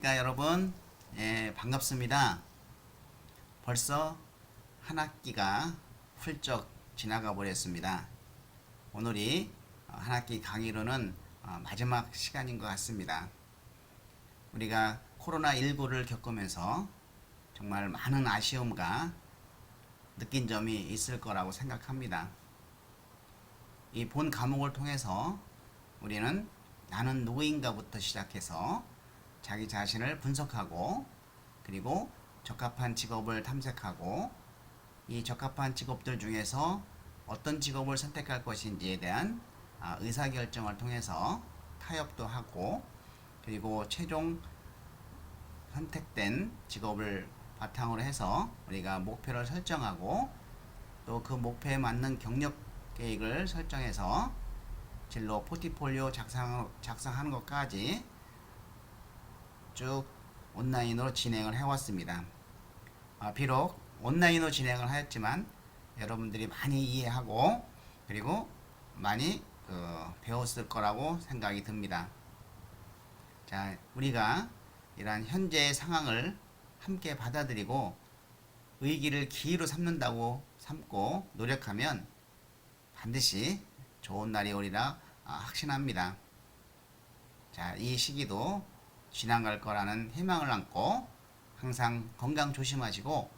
여러분, 반갑습니다. 벌써 한 학기가 훌쩍 지나가 버렸습니다. 오늘이 한 학기 강의로는 마지막 시간인 것 같습니다. 우리가 코로나19를 겪으면서 정말 많은 아쉬움과 느낀 점이 있을 거라고 생각합니다. 이 본 과목을 통해서 우리는 나는 누구인가부터 시작해서 자기 자신을 분석하고, 그리고 적합한 직업을 탐색하고, 이 적합한 직업들 중에서 어떤 직업을 선택할 것인지에 대한 의사결정을 통해서 타협도 하고, 그리고 최종 선택된 직업을 바탕으로 해서 우리가 목표를 설정하고, 또 그 목표에 맞는 경력 계획을 설정해서 진로 포트폴리오 작성하는 것까지 쭉 온라인으로 진행을 해왔습니다. 비록 온라인으로 진행을 하였지만 여러분들이 많이 이해하고, 그리고 많이 배웠을 거라고 생각이 듭니다. 자, 우리가 이러한 현재의 상황을 함께 받아들이고 위기를 기회로 삼고 노력하면 반드시 좋은 날이 오리라 확신합니다. 자, 이 시기도 지나갈 거라는 희망을 안고 항상 건강 조심하시고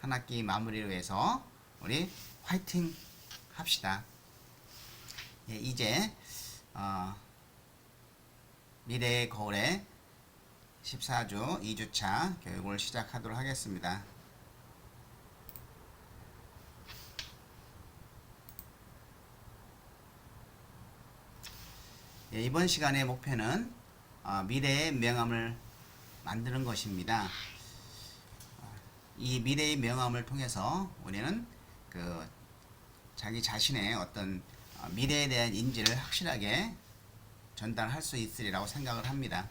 한 학기 마무리를 위해서 우리 화이팅 합시다. 이제 미래의 거울의 14주 2주차 교육을 시작하도록 하겠습니다. 이번 시간의 목표는 미래의 명함을 만드는 것입니다. 이 미래의 명함을 통해서 우리는 자기 자신의 어떤 미래에 대한 인지를 확실하게 전달할 수 있으리라고 생각을 합니다.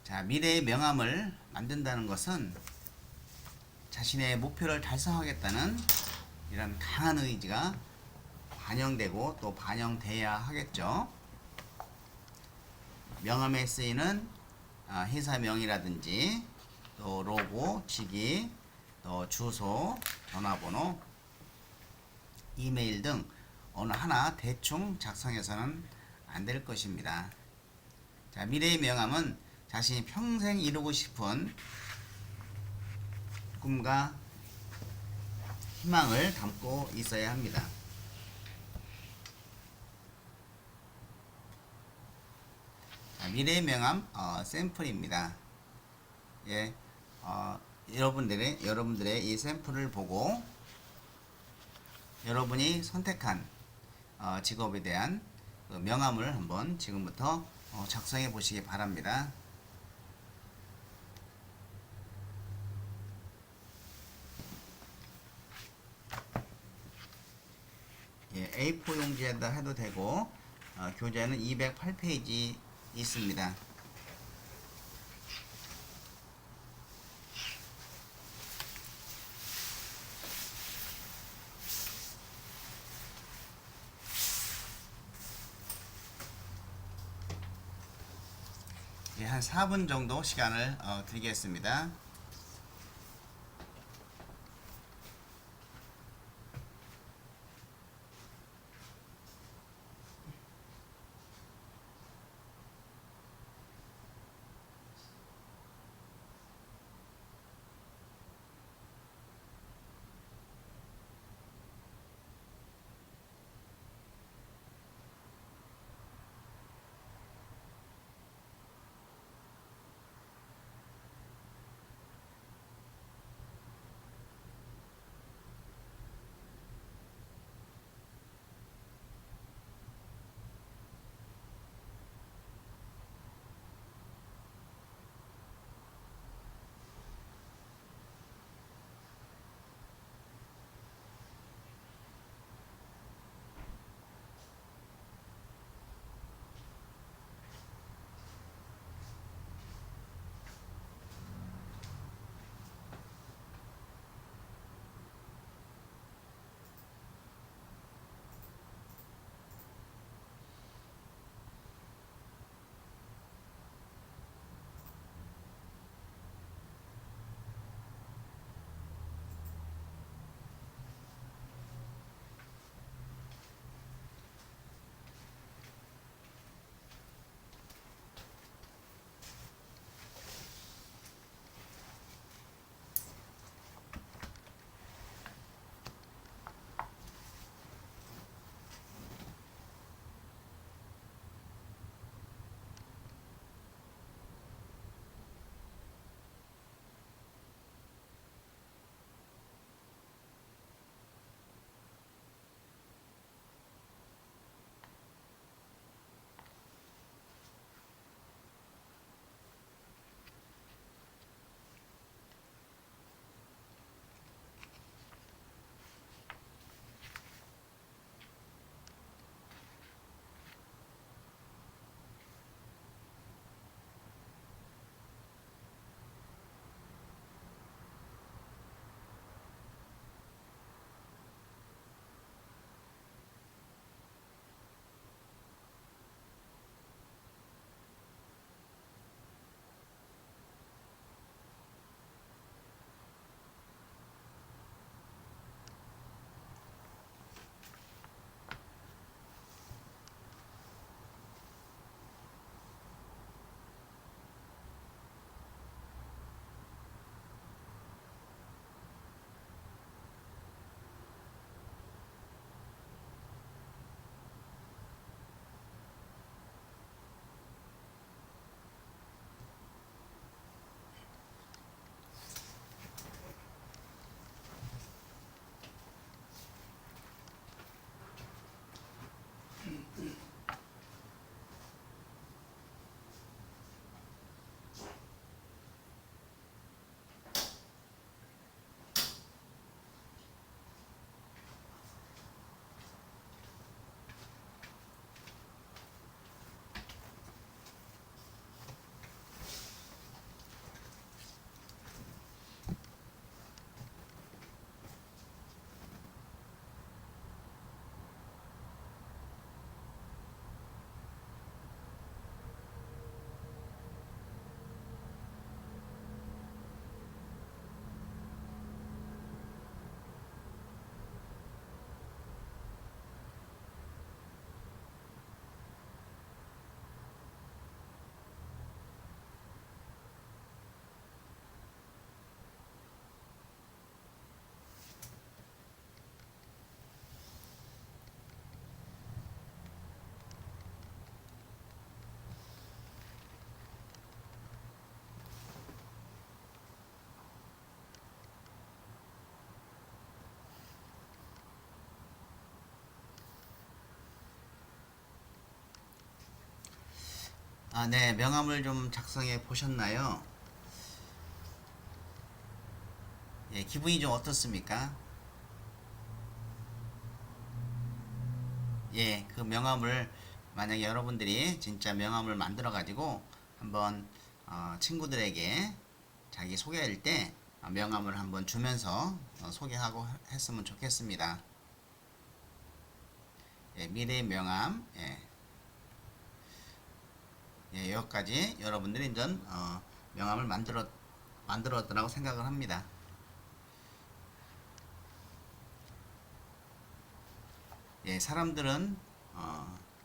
자, 미래의 명함을 만든다는 것은 자신의 목표를 달성하겠다는 이런 강한 의지가 반영되고 또 반영돼야 하겠죠. 명함에 쓰이는 회사명이라든지 또 로고, 직위, 또 주소, 전화번호, 이메일 등 어느 하나 대충 작성해서는 안 될 것입니다. 자, 미래의 명함은 자신이 평생 이루고 싶은 꿈과 희망을 담고 있어야 합니다. 미래의 명함 샘플입니다. 예, 여러분들의 이 샘플을 보고 여러분이 선택한 직업에 대한 명함을 한번 지금부터 작성해 보시기 바랍니다. A4 용지에다 해도 되고 교재는 208페이지 있습니다. 한 4분 정도 시간을 드리겠습니다. 네, 명함을 좀 작성해 보셨나요? 예, 기분이 좀 어떻습니까? 예, 그 명함을 만약에 여러분들이 진짜 명함을 만들어 가지고 한번 친구들에게 자기 소개할 때 명함을 한번 주면서 소개하고 했으면 좋겠습니다. 예, 미래의 명함, 예, 예, 여기까지 여러분들이 이제 명함을 만들었다고 생각을 합니다. 예, 사람들은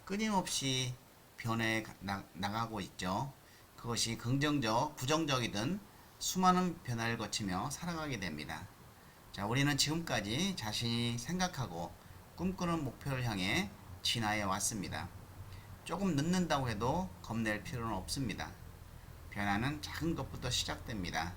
끊임없이 변해 나가고 있죠. 그것이 긍정적, 부정적이든 수많은 변화를 거치며 살아가게 됩니다. 자, 우리는 지금까지 자신이 생각하고 꿈꾸는 목표를 향해 진화해 왔습니다. 조금 늦는다고 해도 겁낼 필요는 없습니다. 변화는 작은 것부터 시작됩니다.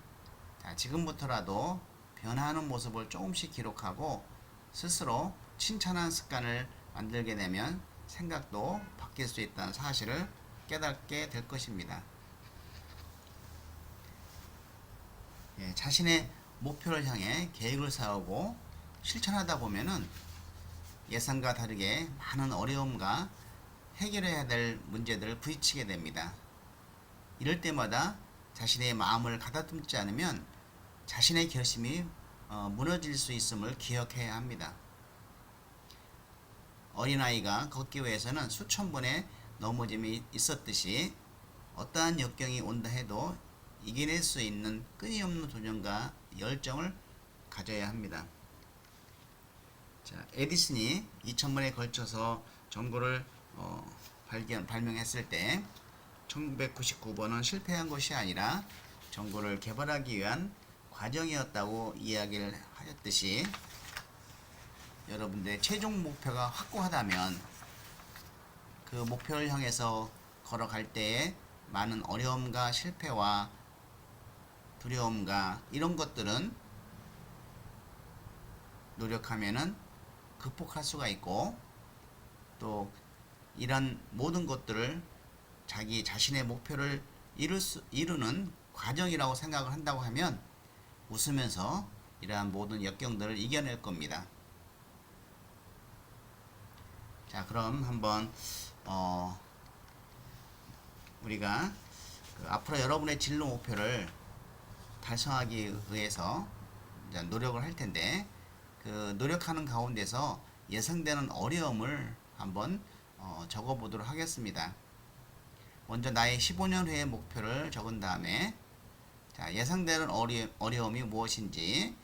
자, 지금부터라도 변화하는 모습을 조금씩 기록하고 스스로 칭찬하는 습관을 만들게 되면 생각도 바뀔 수 있다는 사실을 깨닫게 될 것입니다. 예, 자신의 목표를 향해 계획을 세우고 실천하다 보면은 예상과 다르게 많은 어려움과 해결해야 될 문제들을 부딪히게 됩니다. 이럴 때마다 자신의 마음을 가다듬지 않으면 자신의 결심이 무너질 수 있음을 기억해야 합니다. 어린아이가 걷기 위해서는 수천 번의 넘어짐이 있었듯이 어떠한 역경이 온다 해도 이겨낼 수 있는 끊임없는 도전과 열정을 가져야 합니다. 자, 에디슨이 2000번에 걸쳐서 전구를 발명했을 때 1999번은 실패한 것이 아니라 전구를 개발하기 위한 과정이었다고 이야기를 하였듯이 여러분들의 최종 목표가 확고하다면 그 목표를 향해서 걸어갈 때에 많은 어려움과 실패와 두려움과 이런 것들은 노력하면은 극복할 수가 있고 또 이런 모든 것들을 자기 자신의 목표를 이루는 과정이라고 생각을 한다고 하면 웃으면서 이러한 모든 역경들을 이겨낼 겁니다. 자, 그럼 한번 우리가 앞으로 여러분의 진로 목표를 달성하기 위해서 이제 노력을 할 텐데 그 노력하는 가운데서 예상되는 어려움을 한번 적어 보도록 하겠습니다. 먼저 나의 15년 후의 목표를 적은 다음에 자, 예상되는 어려움이 무엇인지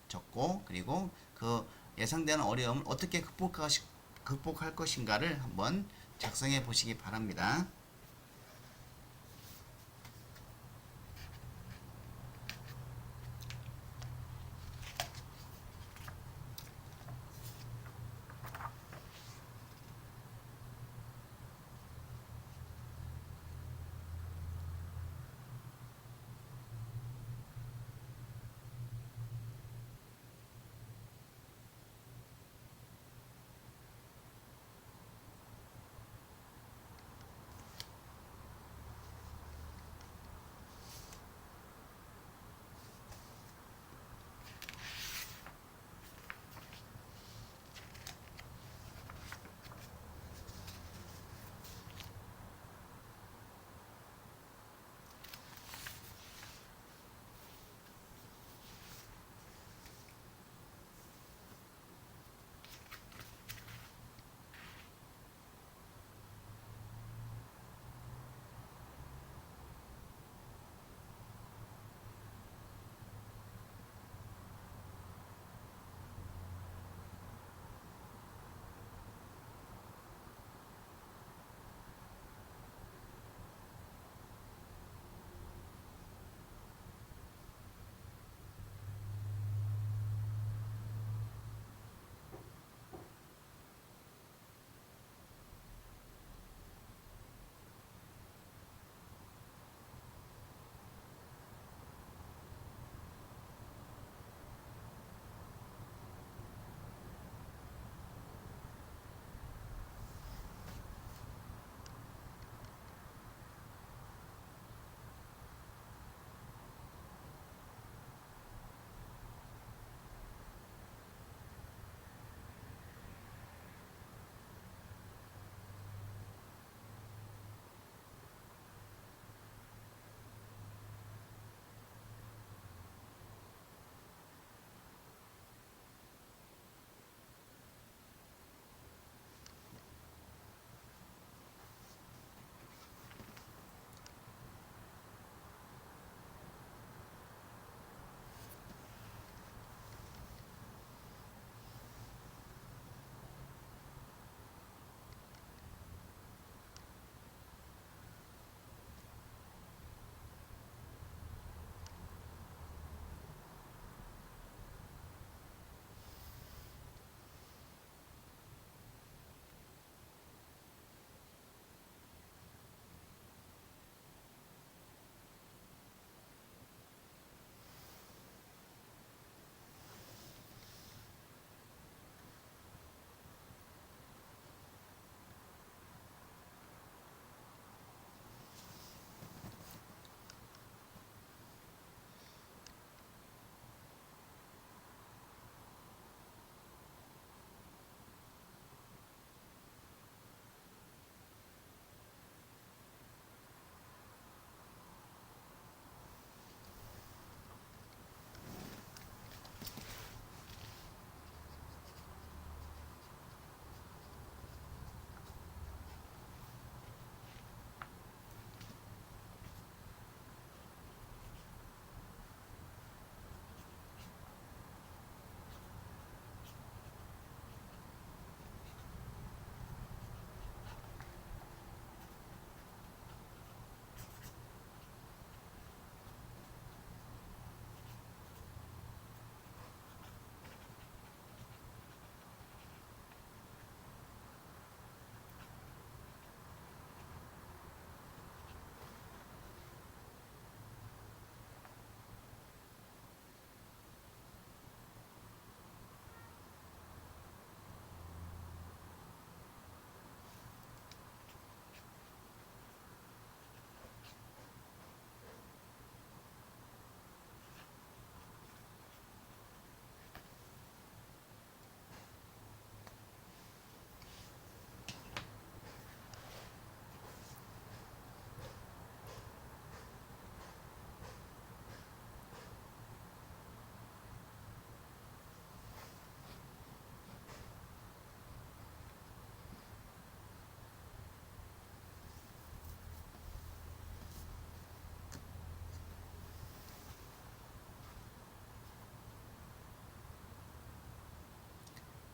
적고 그리고 그 예상되는 어려움을 어떻게 극복할 것인가를 한번 작성해 보시기 바랍니다.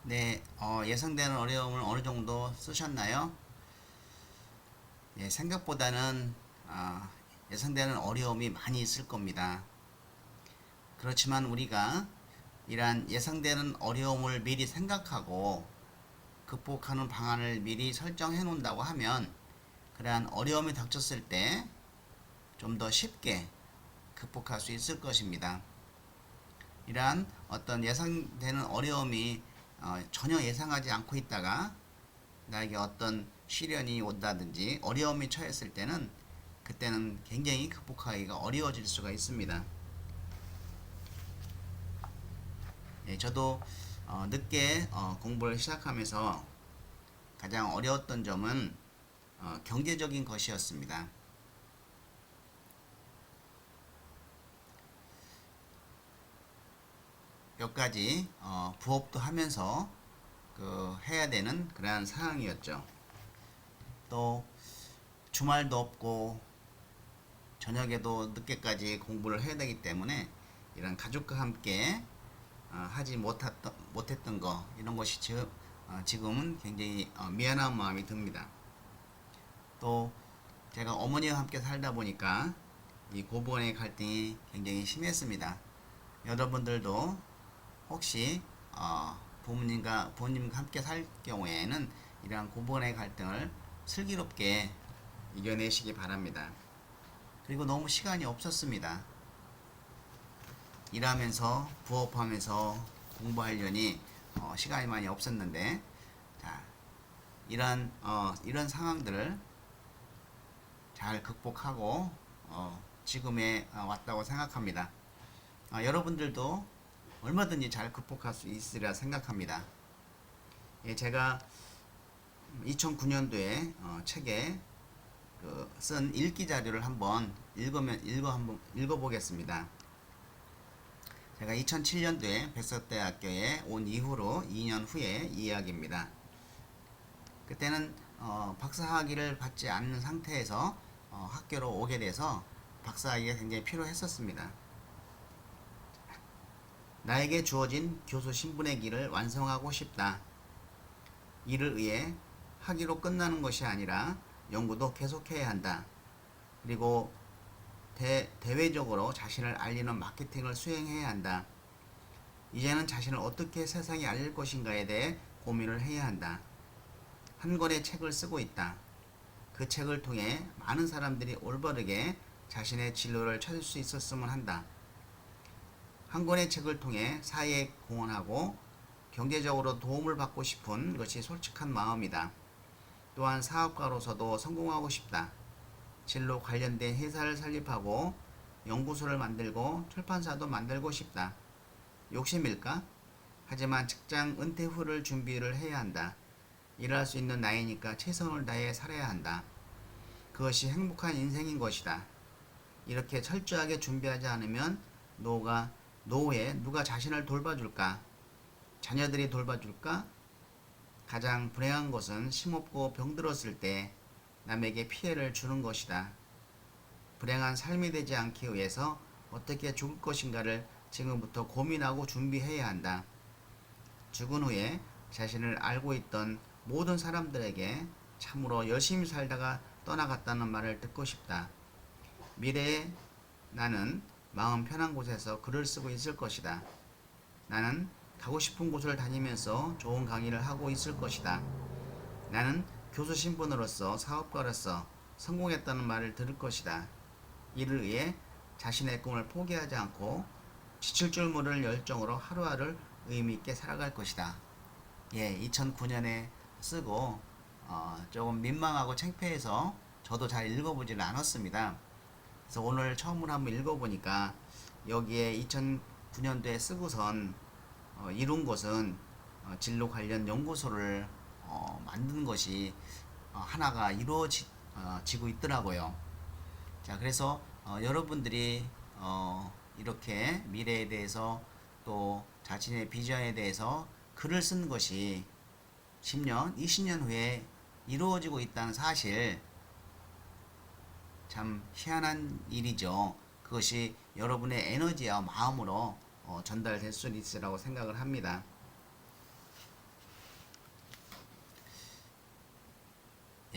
네, 예상되는 어려움을 어느 정도 쓰셨나요? 예, 생각보다는 예상되는 어려움이 많이 있을 겁니다. 그렇지만 우리가 이러한 예상되는 어려움을 미리 생각하고 극복하는 방안을 미리 설정해 놓는다고 하면 그러한 어려움이 닥쳤을 때 좀 더 쉽게 극복할 수 있을 것입니다. 이러한 어떤 예상되는 어려움이 전혀 예상하지 않고 있다가 나에게 어떤 시련이 온다든지 어려움이 처했을 때는 그때는 굉장히 극복하기가 어려워질 수가 있습니다. 예, 저도 늦게 공부를 시작하면서 가장 어려웠던 점은 경제적인 것이었습니다. 몇 가지 부업도 하면서 해야 되는 그러한 상황이었죠. 또 주말도 없고 저녁에도 늦게까지 공부를 해야 되기 때문에 이런 가족과 함께 하지 못했던 거 이런 것이 지금은 굉장히 미안한 마음이 듭니다. 또 제가 어머니와 함께 살다 보니까 이 고부간의 갈등이 굉장히 심했습니다. 여러분들도 혹시 부모님과 함께 살 경우에는 이러한 고부간의 갈등을 슬기롭게 이겨내시기 바랍니다. 그리고 너무 시간이 없었습니다. 일하면서 부업하면서 공부하려니 시간이 많이 없었는데 자, 이런 상황들을 잘 극복하고 지금에 왔다고 생각합니다. 여러분들도 얼마든지 잘 극복할 수 있으리라 생각합니다. 예, 제가 2009년도에 책에 쓴 읽기 자료를 한번 읽어보겠습니다. 제가 2007년도에 백석대학교에 온 이후로 2년 후의 이야기입니다. 그때는 박사학위를 받지 않는 상태에서 학교로 오게 돼서 박사학위가 굉장히 필요했었습니다. 나에게 주어진 교수 신분의 길을 완성하고 싶다. 이를 위해 학위로 끝나는 것이 아니라 연구도 계속해야 한다. 그리고 대외적으로 자신을 알리는 마케팅을 수행해야 한다. 이제는 자신을 어떻게 세상에 알릴 것인가에 대해 고민을 해야 한다. 한 권의 책을 쓰고 있다. 그 책을 통해 많은 사람들이 올바르게 자신의 진로를 찾을 수 있었으면 한다. 한 권의 책을 통해 사회에 공헌하고 경제적으로 도움을 받고 싶은 것이 솔직한 마음이다. 또한 사업가로서도 성공하고 싶다. 진로 관련된 회사를 설립하고 연구소를 만들고 출판사도 만들고 싶다. 욕심일까? 하지만 직장 은퇴 후를 준비를 해야 한다. 일할 수 있는 나이니까 최선을 다해 살아야 한다. 그것이 행복한 인생인 것이다. 이렇게 철저하게 준비하지 않으면 노후에 누가 자신을 돌봐줄까? 자녀들이 돌봐줄까? 가장 불행한 것은 힘없고 병들었을 때 남에게 피해를 주는 것이다. 불행한 삶이 되지 않기 위해서 어떻게 죽을 것인가를 지금부터 고민하고 준비해야 한다. 죽은 후에 자신을 알고 있던 모든 사람들에게 참으로 열심히 살다가 떠나갔다는 말을 듣고 싶다. 미래에 나는 마음 편한 곳에서 글을 쓰고 있을 것이다. 나는 가고 싶은 곳을 다니면서 좋은 강의를 하고 있을 것이다. 나는 교수 신분으로서 사업가로서 성공했다는 말을 들을 것이다. 이를 위해 자신의 꿈을 포기하지 않고 지칠 줄 모르는 열정으로 하루하루를 의미 있게 살아갈 것이다. 예, 2009년에 쓰고 조금 민망하고 창피해서 저도 잘 읽어보지는 않았습니다. 그래서 오늘 처음으로 한번 읽어보니까 여기에 2009년도에 쓰고선 이룬 것은 진로 관련 연구소를 만든 것이 하나가 이루어지고 있더라고요. 자, 그래서 여러분들이 이렇게 미래에 대해서 또 자신의 비전에 대해서 글을 쓴 것이 10년, 20년 후에 이루어지고 있다는 사실 참 희한한 일이죠. 그것이 여러분의 에너지와 마음으로 전달될 수 있으라고 생각을 합니다.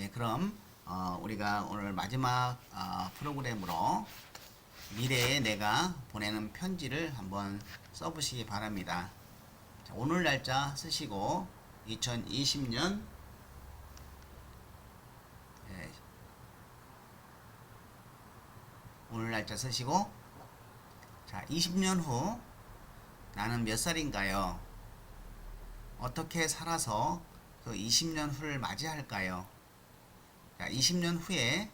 네, 그럼 우리가 오늘 마지막 프로그램으로 미래에 내가 보내는 편지를 한번 써보시기 바랍니다. 자, 오늘 날짜 쓰시고 2020년 오늘 날짜 쓰시고, 자, 20년 후 나는 몇 살인가요? 어떻게 살아서 그 20년 후를 맞이할까요? 자, 20년 후에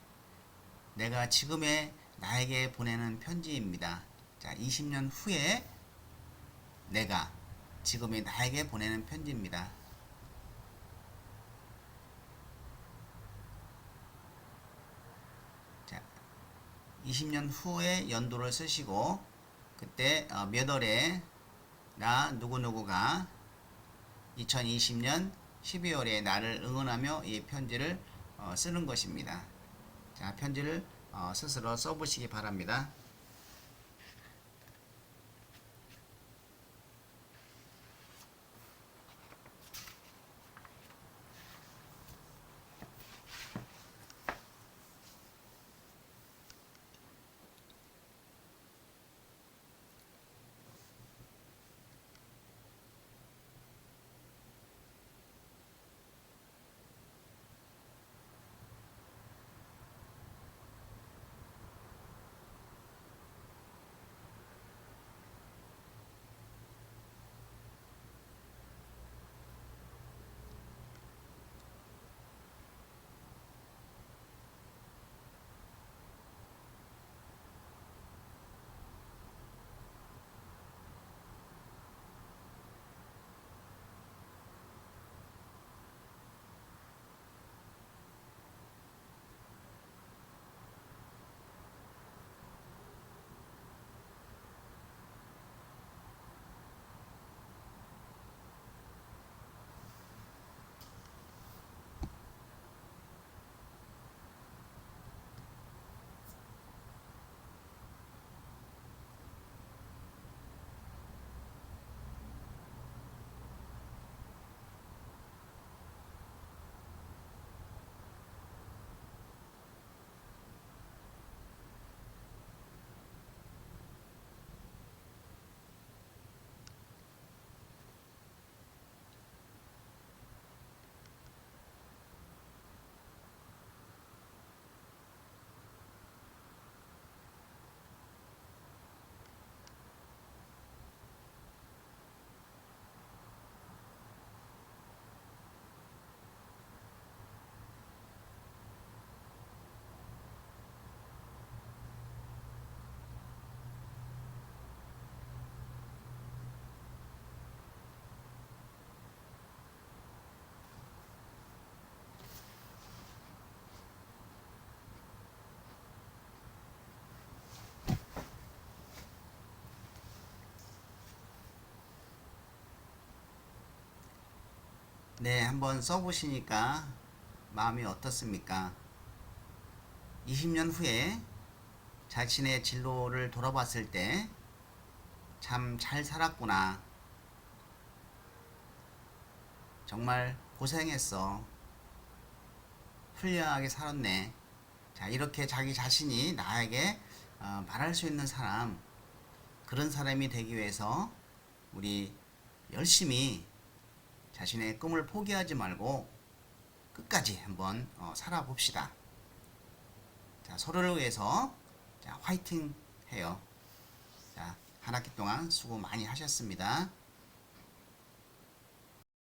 내가 지금의 나에게 보내는 편지입니다. 자, 20년 후에 내가 지금의 나에게 보내는 편지입니다. 자, 20년 후에 연도를 쓰시고, 그때 몇 월에 나 누구누구가 2020년 12월에 나를 응원하며 이 편지를 쓰는 것입니다. 자, 편지를 스스로 써보시기 바랍니다. 네, 한번 써보시니까 마음이 어떻습니까? 20년 후에 자신의 진로를 돌아봤을 때 참 잘 살았구나. 정말 고생했어. 훌륭하게 살았네. 자, 이렇게 자기 자신이 나에게 말할 수 있는 사람, 그런 사람이 되기 위해서 우리 열심히 자신의 꿈을 포기하지 말고 끝까지 한번 살아봅시다. 자, 서로를 위해서 자, 화이팅 해요. 자, 한 학기 동안 수고 많이 하셨습니다.